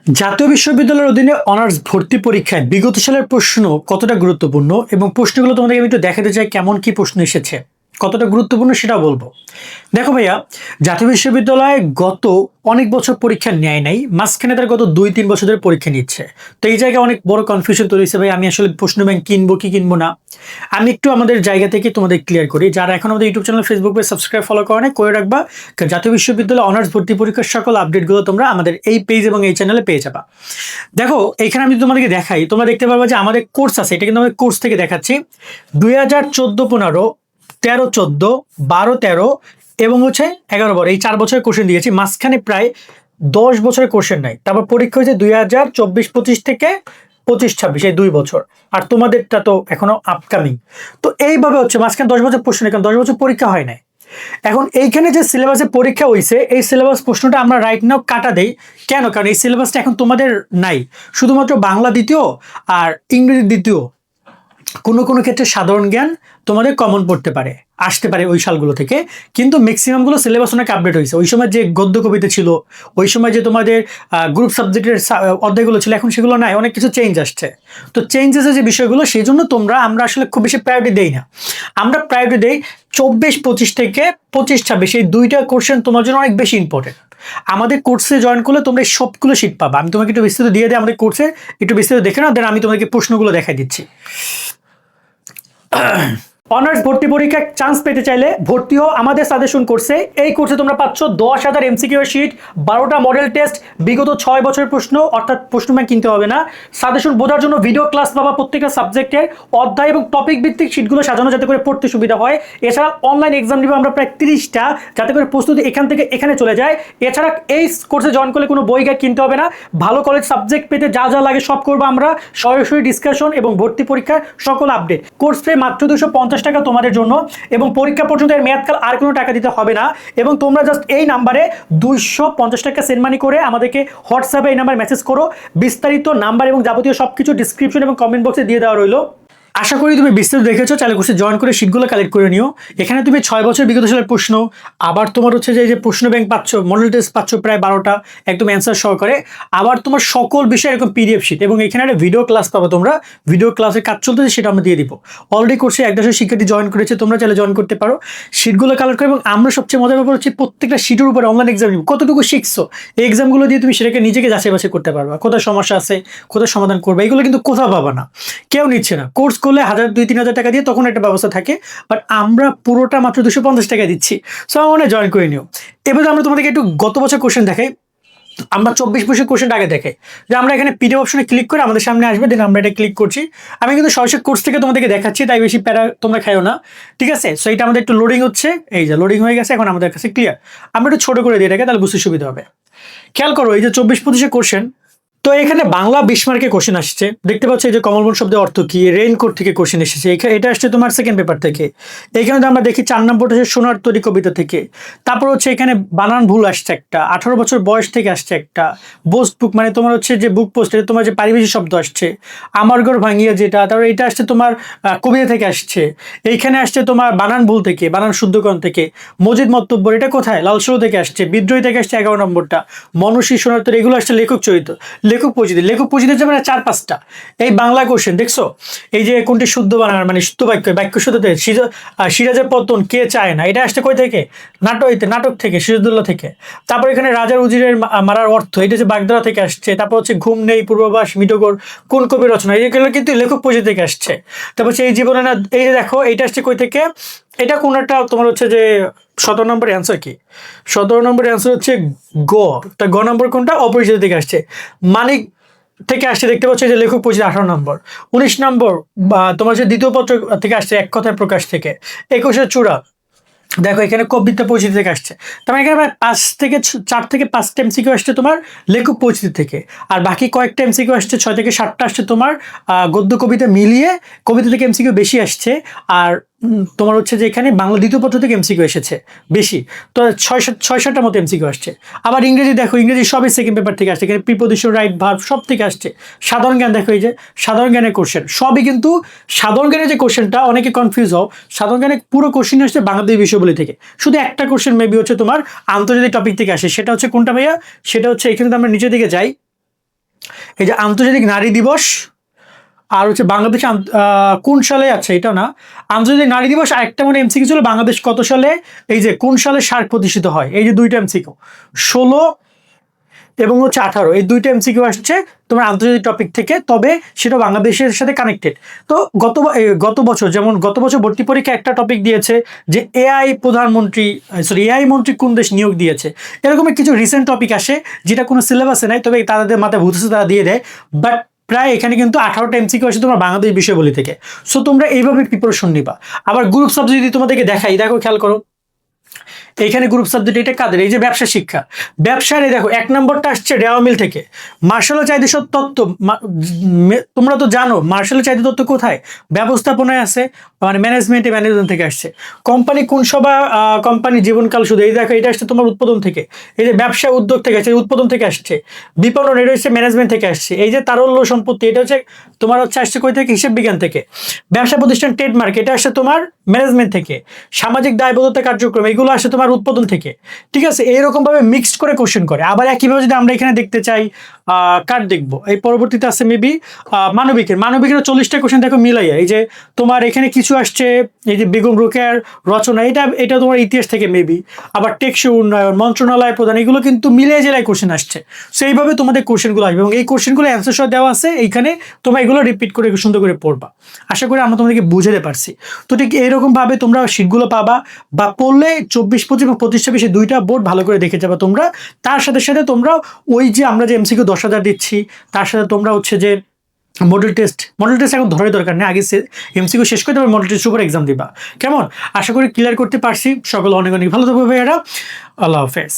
জাতীয় বিশ্ববিদ্যালয়ের অধীনে অনার্স ভর্তি পরীক্ষায় বিগত সালের প্রশ্ন কতটা গুরুত্বপূর্ণ এবং প্রশ্নগুলো তোমাদেরকে আমি একটু দেখাতে চাই কেমন কি প্রশ্ন এসেছে, কতটা গুরুত্বপূর্ণ সেটা বলবো। দেখো ভাইয়া, জাতীয় বিশ্ববিদ্যালয় গত অনেক বছর পরীক্ষা নেয় নাই, মাঝখানে তার গত 2-3 বছর ধরে পরীক্ষা নিচ্ছে। তো এই জায়গায় অনেক বড় কনফিউশন তৈরি হয়েছে ভাই, আমি আসলে প্রশ্ন ব্যাংক কিনবো কি কিনবো না। আমি একটু আমাদের জায়গা থেকে তোমাদের ক্লিয়ার করি, যারা এখন আমাদের YouTube channel Facebook page subscribe follow করে রাখবা, কারণ জাতীয় বিশ্ববিদ্যালয় অনার্স ভর্তি পরীক্ষার সকল আপডেটগুলো তোমরা আমাদের এই পেজ এবং এই চ্যানেলে পেয়ে যাবা। দেখো এইখানে আমি তোমাদেরকে দেখাই, তোমরা দেখতে পারবা যে আমাদের কোর্স আছে, এটা কিন্তু আমাদের কোর্স থেকে দেখাচ্ছি। 2014-15, 13-14, 12-13 এবং 11-12, এই 4 বছরের কোশ্চেন দিয়েছি। মাঝখানে প্রায় 10 বছরের কোশ্চেন নাই। তারপর পরীক্ষা হয়েছে 2024-25 থেকে 25-26, এই 2 বছর। আর তোমাদেরটা তো এখনো আপকামিং। তো এইভাবে মাঝখানে 10 বছর প্রশ্ন নেই, কারণ 10 বছর পরীক্ষা হয় নাই। এখন এইখানে যে সিলেবাসে পরীক্ষা হয়েছে, এই সিলেবাস প্রশ্নটা আমরা রাইট নাও কাটা দেই। কেন? কারণ এই সিলেবাসটা এখন তোমাদের নাই, শুধুমাত্র বাংলা দ্বিতীয় আর ইংরেজি দ্বিতীয়। কোনো কোনো ক্ষেত্রে সাধারণ জ্ঞান তোমাদের কমন পড়তে পারে, আসতে পারে ওই সালগুলো থেকে, কিন্তু ম্যাক্সিমামগুলো সিলেবাস অনেক আপডেট হয়েছে। ওই সময় যে গদ্য কবিতা ছিল, ওই সময় যে তোমাদের গ্রুপ সাবজেক্টের অধ্যায়গুলো ছিল, এখন সেগুলো নাই, অনেক কিছু চেঞ্জ আসছে। তো চেঞ্জেসের যে বিষয়গুলো, সেই জন্য আমরা আসলে খুব বেশি প্রায়োরিটি দেই না। আমরা প্রায়োরিটি দেই 24-25 থেকে 25-26, এই 2টা কোশ্চেন তোমার জন্য অনেক বেশি ইম্পর্টেন্ট। আমাদের কোর্সে জয়েন করলে তোমরা সবগুলো শিট পাবা। আমি তোমাকে একটু বিস্তারিত দিয়ে দিই, আমাদের কোর্সে একটু বিস্তারিত দেখে নাও, দেন আমি তোমাকে প্রশ্নগুলো দেখাই দিচ্ছি। অনার্স ভর্তি পরীক্ষায় চান্স পেতে চাইলে ভর্তি হও আমাদের সাজেশন কোর্সে। এই কোর্সে তোমরা পাচ্ছ 10,000 এমসিকিউ শিট, 12টা মডেল টেস্ট, বিগত 6 বছরের প্রশ্ন, অর্থাৎ প্রশ্ন ব্যাংক কিনতে হবে না। সাজেশন বোঝার জন্য ভিডিও ক্লাস পাবা, প্রত্যেকটা সাবজেক্টের অধ্যায় এবং টপিক ভিত্তিক শিটগুলো সাজানো যাতে করে পড়তে সুবিধা হয়। এছাড়া অনলাইন এক্সাম নিবে আমরা প্রায় 30টা, যাতে করে প্রস্তুতি এখান থেকে এখানে চলে যায়। এছাড়া এই কোর্সে জয়েন করলে কোনো বই গাইড কিনতে হবে না। ভালো কলেজ সাবজেক্ট পেতে যা যা লাগে সব করবো আমরা, সরাসরি ডিসকাশন এবং ভর্তি পরীক্ষার সকল আপডেট। কোর্স ফি মাত্র 250 টাকা তোমাদের জন্য, এবং পরীক্ষা পর্যন্ত এর মেয়াদকাল আর কোনো টাকা দিতে হবে না। এবং তোমরা জাস্ট এই নাম্বারে 250 টাকা সেন্ড মানি করে আমাদেরকে হোয়াটসঅ্যাপে এই নাম্বারে মেসেজ করো। বিস্তারিত নাম্বার এবং যাবতীয় সবকিছু ডিসক্রিপশন এবং কমেন্ট বক্সে দিয়ে দেওয়া রইলো। আশা করি তুমি বিস্তারিত দেখেছো, চাইলে কোর্সে জয়েন করে শিটগুলো কালেক্ট করে নিও। এখানে তুমি 6 বছর বিগত সালের প্রশ্ন, আবার তোমার যে প্রশ্ন ব্যাংক পাচ্ছ, মডেল টেস্ট পাচ্ছ প্রায় 12টা একদম অ্যান্সার সহকারে, আবার তোমার সকল বিষয় এরকম পিডিএফ শিট, এবং এখানে একটা ভিডিও ক্লাস পাবো। তোমরা ভিডিও ক্লাসের কাজ চলতেছে, সেটা আমরা দিয়ে দিব। অলরেডি কোর্সে 150 শিক্ষার্থী জয়েন করেছে, তোমরা চাইলে জয়েন করতে পারো। শিটগুলো কালেক্ট করে, এবং আমরা সবচেয়ে মজার ব্যাপার হচ্ছে প্রত্যেকটা শিটের উপরে অনলাইন এক্সাম নিব। কতটুকু শিখছো এই এক্সামগুলো দিয়ে তুমি সেটাকে নিজেকে যাচাই বাছাই করতে পারবা, কোথায় সমস্যা আছে, কোথায় সমাধান করবে। এগুলো কিন্তু কোথাও পাবা না, কেউ নিচ্ছে না। কোর্স করলে 1,000-2,000-3,000 টাকা দিয়ে তখন একটা ব্যবস্থা থাকে, বাট আমরা পুরোটা মাত্র 250 টাকা দিচ্ছি। সো আমার জয়েন করে নিও। এবার আমরা তোমাদেরকে একটু গত বছর কোশ্চেন দেখাই। আমরা 24 বছর কোশ্চেনটা আগে দেখাই, যে আমরা এখানে পিডিএফ অপশনে ক্লিক করে আমাদের সামনে আসবে, দেন আমরা এটা ক্লিক করছি। আমি কিন্তু সরাসরি কোর্স থেকে তোমাদেরকে দেখাচ্ছি, তাই বেশি প্যারা তোমরা খাইও না, ঠিক আছে? সো এটা আমাদের একটু লোডিং হচ্ছে, এই যে লোডিং হয়ে গেছে, এখন আমাদের কাছে ক্লিয়ার। আমরা একটু ছোট করে দিই এটাকে, তাহলে বুঝতে সুবিধা হবে। খেয়াল করো, এই যে 24-25 কোশ্চেন। তো এখানে বাংলা 20 মার্কের কোশ্চেন আসছে, দেখতে পাচ্ছ এই যে কমলবন শব্দের অর্থ কি, রেইনকোট থেকে কোশ্চেন এসেছে। এটা আসছে তোমার সেকেন্ড পেপার থেকে। এইখানে আমরা দেখি 4 নম্বরটা হচ্ছে সোনার তৈরি কবিতা থেকে। তারপর এখানে বানান ভুল আসছে একটা, 18 বছর বয়স থেকে আসছে একটা। বোস্ট বুক মানে তোমার যে বুক পোস্ট, এটা তোমার যে পারিবেশিক শব্দ আসছে। আমার ঘর ভাঙিয়া যেটা, তারপর এটা আসছে তোমার কবিতা থেকে আসছে। এইখানে আসছে তোমার বানান ভুল থেকে, বানান শুদ্ধকরণ থেকে। মজিদ মন্তব্য, এটা কোথায়? লালসরু থেকে আসছে। বিদ্রোহী থেকে আসছে 11 নম্বরটা। মনুষী, সোনার তৈরি, এগুলো আসছে লেখক চরিত্র। লেখক পরিচিতি যাবে না 4-5টা। এই বাংলা কোশ্চেন দেখছো, এই যে কোনটি শুদ্ধ বানান, মানে শুদ্ধ বাক্য শুদ্ধতে। সিরাজের পতন কে চায় না, এটা আসছে কই থেকে? নাটক থেকে, সিরাজউদ্দৌলা থেকে। তারপর এখানে রাজার উজিরের মারার অর্থ, এটা যে বাগধারা থেকে আসছে। তারপর ঘুম নেই, পূর্বাভাস, মিটগর কোন কবির রচনা, এগুলো কিন্তু লেখক পরিচিতি থেকে আসছে। তারপর এই জীবনে না, এই যে দেখো এটা আসছে কই থেকে? এটা কোন একটা তোমার যে 17 নম্বরের অ্যান্সার কি? 17 নম্বরের অ্যান্সার হচ্ছে গ। তা গ নম্বর কোনটা? অপরিচিত থেকে আসছে। মানিক থেকে আসছে, দেখতে পাচ্ছ যে লেখক পরিচিতি 18 নম্বর। 19 নম্বর তোমার দ্বিতীয় পত্র থেকে আসছে, এক কথায় প্রকাশ থেকে। 21 চূড়া, দেখো এখানে কবিতা পরিচিতি থেকে আসছে। তার মানে এখানে 4 থেকে 5টা এমসিকিউ আসছে তোমার লেখক পরিচিতি থেকে, আর বাকি কয়েকটা এমসিকিউ আসছে 6 থেকে 7টা আসছে তোমার গদ্য কবিতা মিলিয়ে। কবিতা থেকে এমসিকিউ বেশি আসছে, আর তোমার যে এখানে বাংলা দ্বিতীয় পত্র থেকে এমসিকিউ এসেছে বেশি। তো 6-7টার মতো এমসিকিউ আসছে। আবার ইংরেজি দেখো, ইংরেজি সবই সেকেন্ড পেপার থেকে আসছে, এখানে প্রিপোজিশন, রাইট, ভার্ব সব থেকে আসছে। সাধারণ জ্ঞান দেখো, এই যে সাধারণ জ্ঞানের কোশ্চেন, সবই কিন্তু সাধারণ জ্ঞানের যে কোশ্চেনটা, অনেকে কনফিউজ হও, সাধারণ জ্ঞানের পুরো কোশ্চেন আসছে বাংলাদেশ বিষয়বলি থেকে। শুধু একটা কোশ্চেন মেবি তোমার আন্তর্জাতিক টপিক থেকে আসে, সেটা কোনটা ভাইয়া? সেটা এখানে তো আমরা নিচের দিকে যাই, এই যে আন্তর্জাতিক নারী দিবস, আর হচ্ছে বাংলাদেশ কোন সালে আছে এটা না, আন্তর্জাতিক নারী দিবস। আরেকটা মানে এমসিকিউ ছিল বাংলাদেশ কত সালে, এই যে কোন সালে সার্ক প্রতিষ্ঠিত হয়, এই যে দুইটা এমসিকিউ 16 এবং হচ্ছে 18, এই দুইটা এমসিকিউ আসছে তোমার আন্তর্জাতিক টপিক থেকে, তবে সেটা বাংলাদেশের সাথে কানেক্টেড। তো গত বছর যেমন গত বছর ভর্তি পরীক্ষা একটা টপিক দিয়েছে যে এআই মন্ত্রী কোন দেশ নিয়োগ দিয়েছে, এরকম কিছু রিসেন্ট টপিক আসে যেটা কোনো সিলেবাসে নাই, তবে তাদের মাথায় ভূতেছে তারা দিয়ে দেয়। বাট প্রায় এখানে কিন্তু 18টা এমসিকিউ আসে তোমার বাংলাদেশ বিষয়বলি থেকে। সো তোমরা এইভাবে প্রিপারেশন নিবা। আবার গ্রুপ সাবজেক্ট যদি তোমাদেরকে দেখাই, দেখো খেয়াল করো এইখানে গ্রুপ সাবজেক্ট এটা কাদের, এই যে ব্যবসা শিক্ষা, ব্যবসার এই দেখো 1 নম্বরটা আসছে রেওয়া মিল থেকে। মার্শাল চাহিদা তত্ত্ব, তোমরা তো জানো মার্শাল চাহিদা তত্ত্ব কোথায়, ব্যবস্থাপনায় আছে, মানে ম্যানেজমেন্ট থেকে আসছে। কোম্পানি কোন সভা, কোম্পানি জীবনকাল শুধু, এই দেখো এটা আসছে তোমার উৎপাদন থেকে। এই যে ব্যবসা উদ্যোগ থেকে আসছে, উৎপাদন থেকে আসছে। বিপণন এটা হচ্ছে ম্যানেজমেন্ট থেকে আসছে। এই যে তারল্য সম্পত্তি এটা হচ্ছে তোমার হচ্ছে আসছে কই থেকে, হিসাব বিজ্ঞান থেকে। ব্যবসা প্রতিষ্ঠান ট্রেডমার্ক এটা আসছে তোমার ম্যানেজমেন্ট থেকে। সামাজিক দায়বদ্ধতা কার্যক্রম এগুলো আসে তোমার উৎপাদন থেকে। ঠিক আছে, এইরকম ভাবে মিক্সড করে কোশ্চেন করে। আবার একইভাবে যদি আমরা এখানে দেখতে চাই, কার দেখবো এই পরবর্তীতে আছে মেবি মানবিকের 40টা কোশ্চেন দেখো মিলাইয়া। এই যে তোমার এখানে কিছু আসছে, এই যে বেগম রোকেয়ার রচনা, এটা তোমার ইতিহাস থেকে মেবি। আবার টেকসই উন্নয়ন মন্ত্রণালয় প্রধান, এগুলো কিন্তু মিলিয়ে জেলায় কোশ্চেন আসছে। সেইভাবে তোমাদের কোশ্চেনগুলো আসবে এবং এই কোশ্চেনগুলো অ্যান্সার সহ দেওয়া আছে এইখানে, তোমরা এগুলো রিপিট করে সুন্দর করে পড়বা। আশা করি আমরা তোমাদেরকে বুঝাতে পারছি। তো ঠিক এইরকম ভাবে তোমরা শীটগুলো পাবা, বা পড়লে 24-25 এবং 25-26 দুইটা বোর্ড ভালো করে দেখে যাবা তোমরা। তার সাথে সাথে তোমরা ওই যে আমরা যে এমসিকিউ 10,000 দিচ্ছি, তার সাথে তোমরা হচ্ছে যে মডেল টেস্ট এখন ধরে দরকার নেই, আগে এমসিকিউ শেষ করে তারপর মডেল টেস্ট উপর এক্সাম দিবা। কেমন, আশা করি ক্লিয়ার করতে পারছি। সকল অনেক অনেক ভালো থাকবে ভাইয়ারা। আল্লাহ হাফেজ।